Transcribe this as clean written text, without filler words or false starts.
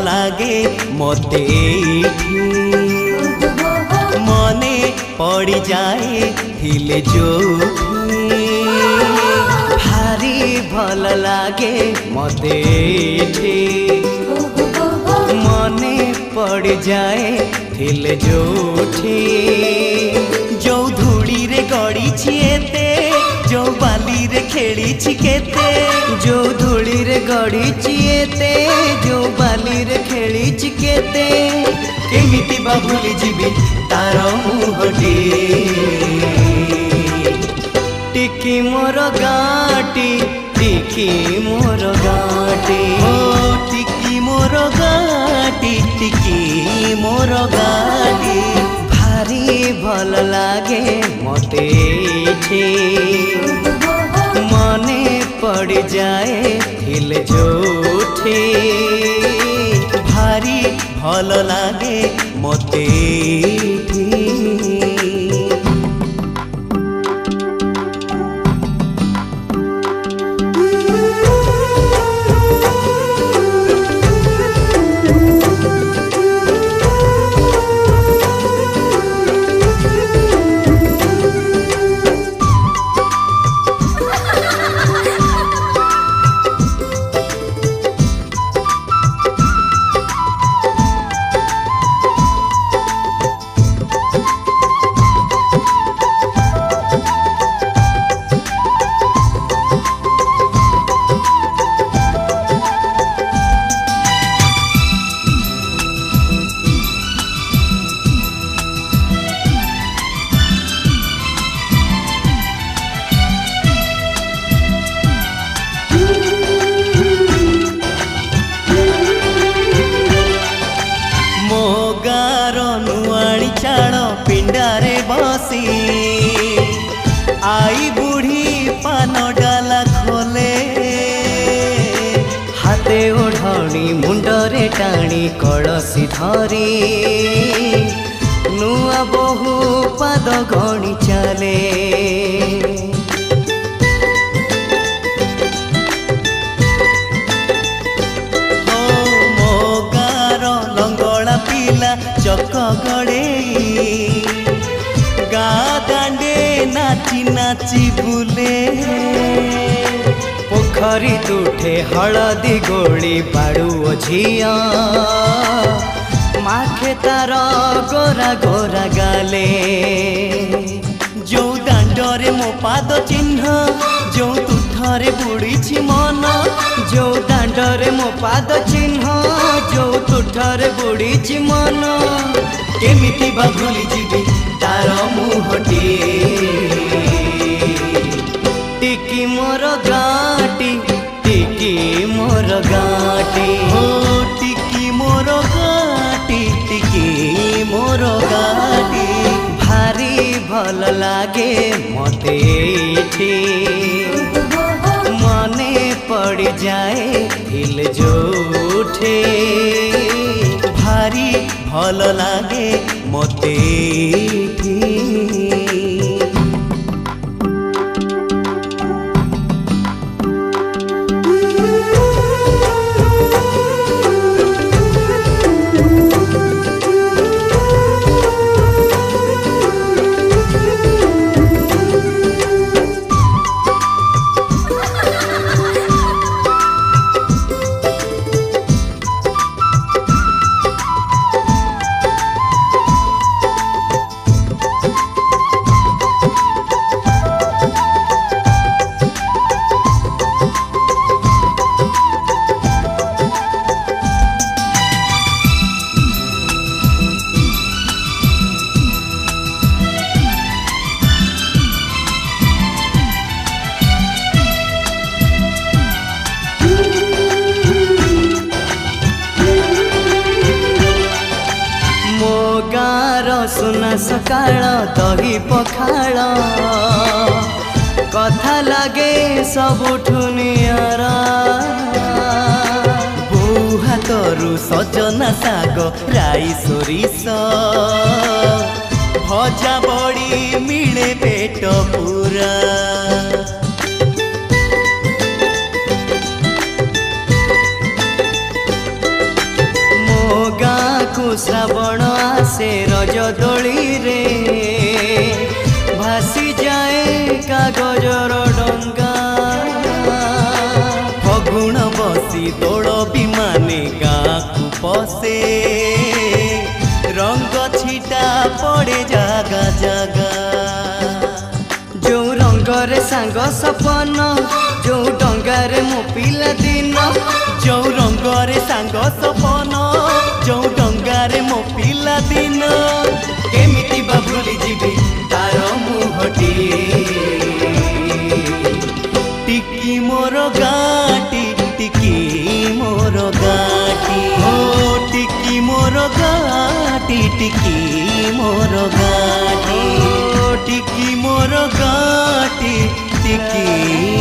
लागे मते एठी मने पड़ी जाए थिले जोठी भारी भल लागे मते एठी मने पड़ जाए थिले जोठी जो धूली रे गड़ी छिएते जो बाली रे खेली छिकेते जो धूली रे गड़ी छिएते जो बाली रे खेली छिकेते केमिति बा भूली जीवी तार मुहटी टिकी मोर गाटी टिकी मोर गाटी टिकी मोर गाटी टिकी मोर गाटी भारी भल लागे मते मने पड़ जाए थिल जोठी भारी भल लागे मते पिंडारे बसी आई बुढ़ी पान डाला खोले हाथे ओढ़णी मुंडरे टाणी कलसी धरी नुआ बहु पाद गणी चले मो गार लंगड़ा पिला चक गड़े गा दांडे नाची नाची बुले पोखरी तुठे हलदी गोली बाड़ू झिया माखे तार गोरा गोरा गाले जो दांडरे मो पाद चिन्ह जो तुठरे बुड़ी मन जो दांडरे मो पाद चिन्ह जो तुठरे बुड़ी मन केमिति बा भूली जीवी तार मुहटी टिकी मोर गाटी टिकी मोर गाटी टिकी मोर गाटी टिकी मोर गाटी भारी भल लागे मते मने पड़ जाए थिल जोठी भारी भल लागे मते सुना सकाळ दही पखाळ कथा लागे सबुठु नियारा बोउ हातरू सजना साग राई सोरिष भजा बड़ी मिले पेट पूरा श्रावण आसे रज दोली रे भासी जाए कागजर डंगा फगुण बसी दोल विमाने गाँ को पसे रंग छिटा पड़े जागा जागा जो रंगरे सांग सपन जो डंगारे मो पिला दिन जो रंगरे सांग सपन जो डंगारे मो पिला दिन केमिति बा भूली जीवी तार मुहटी टिकी मोर गाटी टिकी मोर गाटी हो टिकी मोर गाटी टिकी मोर गाटी टिकी मोर गाटी टिकी